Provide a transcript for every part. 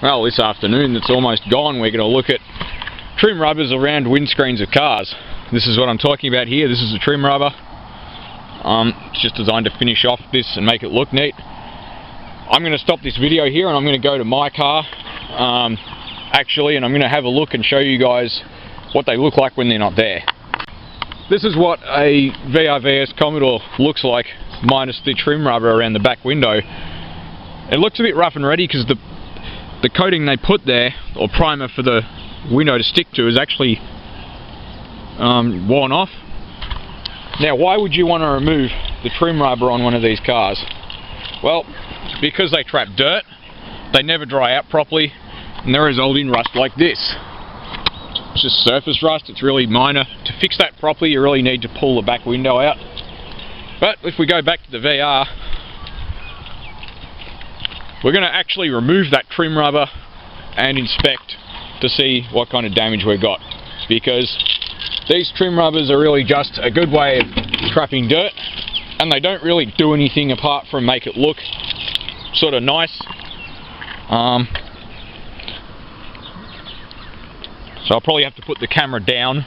Well, this afternoon that's almost gone, we're going to look at trim rubbers around windscreens of cars. This is what I'm talking about here. This is a trim rubber. It's just designed to finish off this and make it look neat. I'm going to stop this video here and I'm going to go to my car actually, and I'm going to have a look and show you guys what they look like when they're not there. This is what a VRVS Commodore looks like minus the trim rubber around the back window. It looks a bit rough and ready because the coating they put there, or primer for the window to stick to, is actually worn off. Now, why would you want to remove the trim rubber on one of these cars? Well, because they trap dirt, they never dry out properly, and they result in rust like this. It's just surface rust, it's really minor. To fix that properly, you really need to pull the back window out. But if we go back to the VR, we're going to actually remove that trim rubber and inspect to see what kind of damage we've got, because these trim rubbers are really just a good way of trapping dirt, and they don't really do anything apart from make it look sort of nice. So I'll probably have to put the camera down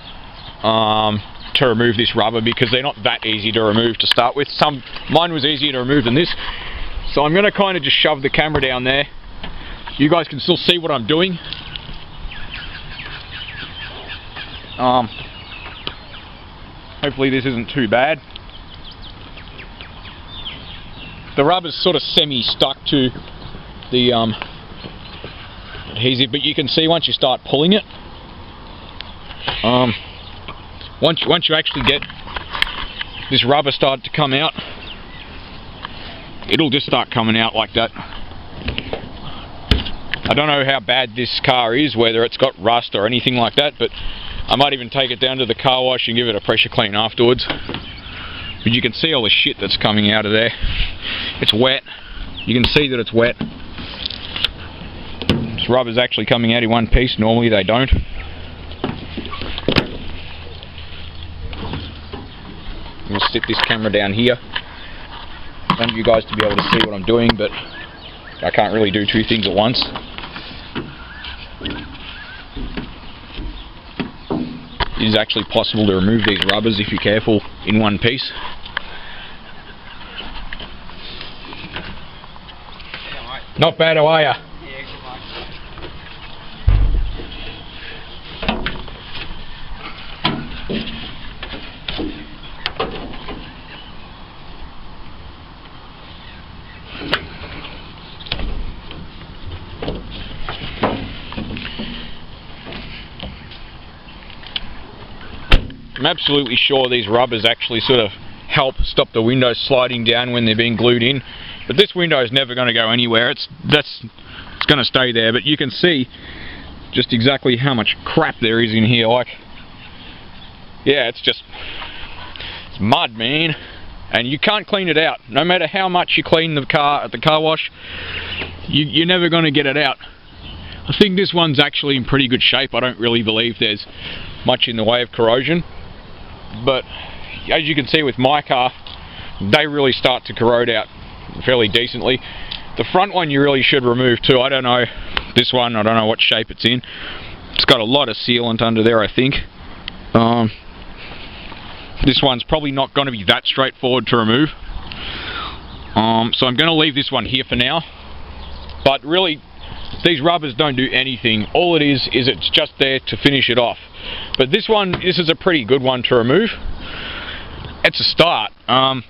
to remove this rubber, because they're not that easy to remove to start with. Mine was easier to remove than this. So I'm going to kind of just shove the camera down there. You guys can still see what I'm doing. Hopefully this isn't too bad. The rubber's sort of semi-stuck to the adhesive, but you can see once you start pulling it, once you actually get this rubber started to come out, it'll just start coming out like that. I don't know how bad this car is, whether it's got rust or anything like that, but I might even take it down to the car wash and give it a pressure clean afterwards. But you can see all the shit that's coming out of there. It's wet. You can see that it's wet. This rubber's actually coming out in one piece. Normally they don't. I'm going to stick this camera down here. I want you guys to be able to see what I'm doing, but I can't really do two things at once. It is actually possible to remove these rubbers if you're careful in one piece. Not bad, how are ya? I'm absolutely sure these rubbers actually sort of help stop the windows sliding down when they're being glued in, but this window is never going to go anywhere. It's going to stay there. But you can see just exactly how much crap there is in here. Like, yeah, it's mud, man, and you can't clean it out. No matter how much you clean the car at the car wash, you're never going to get it out. I think this one's actually in pretty good shape. I don't really believe there's much in the way of corrosion. But as you can see with my car, they really start to corrode out fairly decently. The front one you really should remove too. I don't know, this one, I don't know what shape it's in. It's got a lot of sealant under there, I think. This one's probably not going to be that straightforward to remove. So I'm going to leave this one here for now. But really, these rubbers don't do anything. All it is it's just there to finish it off. But this is a pretty good one to remove. It's a start. And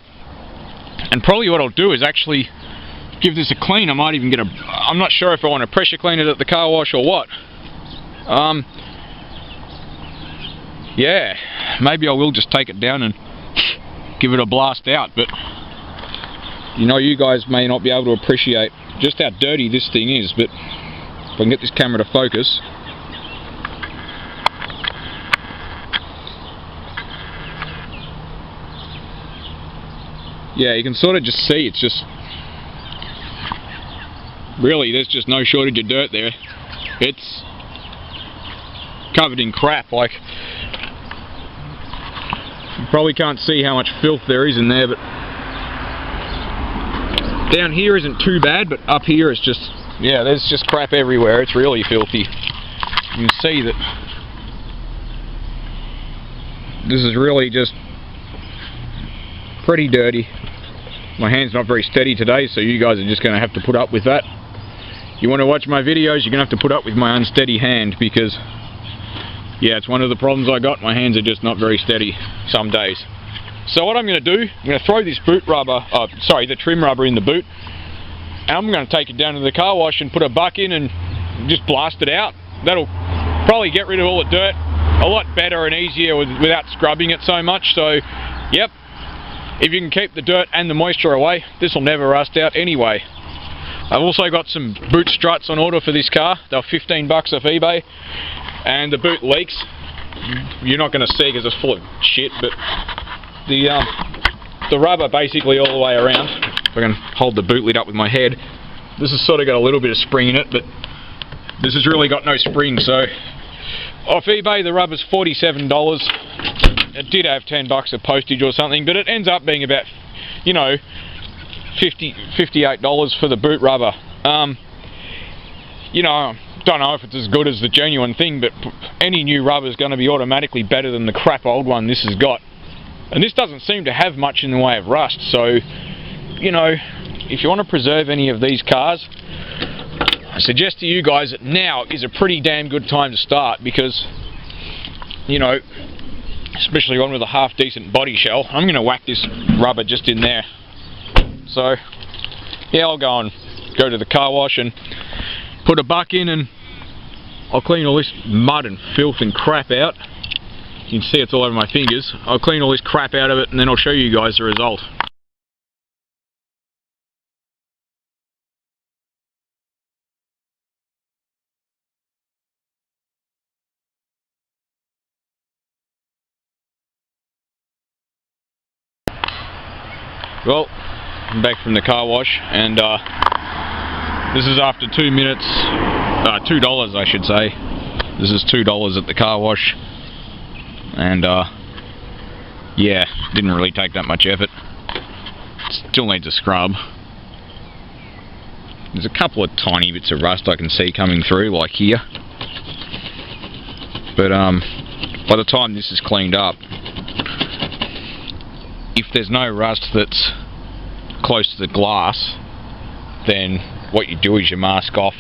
probably what I'll do is actually give this a clean. I might even get I'm not sure if I want to pressure clean it at the car wash or what. Yeah, maybe I will just take it down and give it a blast out. But you know, you guys may not be able to appreciate just how dirty this thing is. But if I can get this camera to focus. Yeah, you can sort of just see it's just really, there's just no shortage of dirt there. It's covered in crap. Like, you probably can't see how much filth there is in there, but down here isn't too bad, but up here it's just yeah, there's just crap everywhere. It's really filthy. You can see that this is really just pretty dirty. My hand's not very steady today, so you guys are just going to have to put up with that. You want to watch my videos, you're going to have to put up with my unsteady hand, because yeah, it's one of the problems I got. My hands are just not very steady some days. So what I'm going to do, I'm going to throw this boot rubber, the trim rubber in the boot, and I'm going to take it down to the car wash and put a buck in and just blast it out. That'll probably get rid of all the dirt a lot better and easier without scrubbing it so much. So yep, if you can keep the dirt and the moisture away, this will never rust out anyway. I've also got some boot struts on order for this car. They're 15 bucks off eBay, and the boot leaks. You're not going to see because it's full of shit, but the rubber basically all the way around. If I can hold the boot lid up with my head, this has sort of got a little bit of spring in it, but this has really got no spring. So off eBay the rubber's $47. It did have 10 bucks of postage or something, but it ends up being about, you know, $58 for the boot rubber. You know, don't know if it's as good as the genuine thing, but any new rubber is going to be automatically better than the crap old one this has got. And this doesn't seem to have much in the way of rust, so, you know, if you want to preserve any of these cars, I suggest to you guys that now is a pretty damn good time to start, because, you know, especially one with a half decent body shell, I'm going to whack this rubber just in there. So yeah, I'll go to the car wash and put a buck in, and I'll clean all this mud and filth and crap out. You can see it's all over my fingers. I'll clean all this crap out of it, and then I'll show you guys the result. Well, I'm back from the car wash, and this is after 2 minutes, $2 I should say. This is $2 at the car wash, and yeah, didn't really take that much effort. Still needs a scrub. There's a couple of tiny bits of rust I can see coming through, like here, but by the time this is cleaned up, if there's no rust that's close to the glass, then what you do is you mask off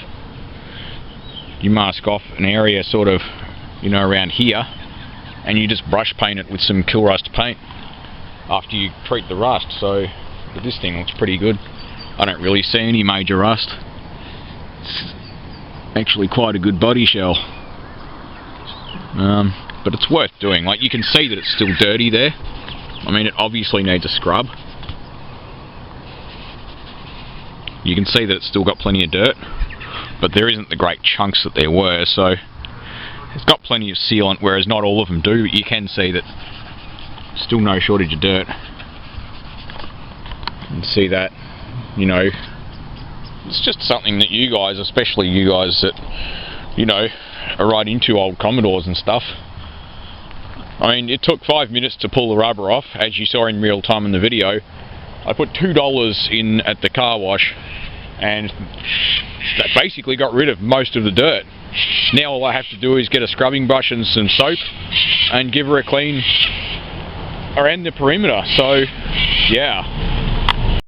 an area sort of, you know, around here, and you just brush paint it with some kill rust paint after you treat the rust. So, but this thing looks pretty good. I don't really see any major rust. It's actually quite a good body shell, but it's worth doing. Like, you can see that it's still dirty there. I mean, it obviously needs a scrub. You can see that it's still got plenty of dirt, but there isn't the great chunks that there were, so it's got plenty of sealant, whereas not all of them do, but you can see that still no shortage of dirt. You can see that, you know, it's just something that you guys, especially you guys that, you know, are right into old Commodores and stuff. I mean, it took 5 minutes to pull the rubber off, as you saw in real time in the video. I put $2 in at the car wash, and that basically got rid of most of the dirt. Now all I have to do is get a scrubbing brush and some soap and give her a clean around the perimeter. So yeah,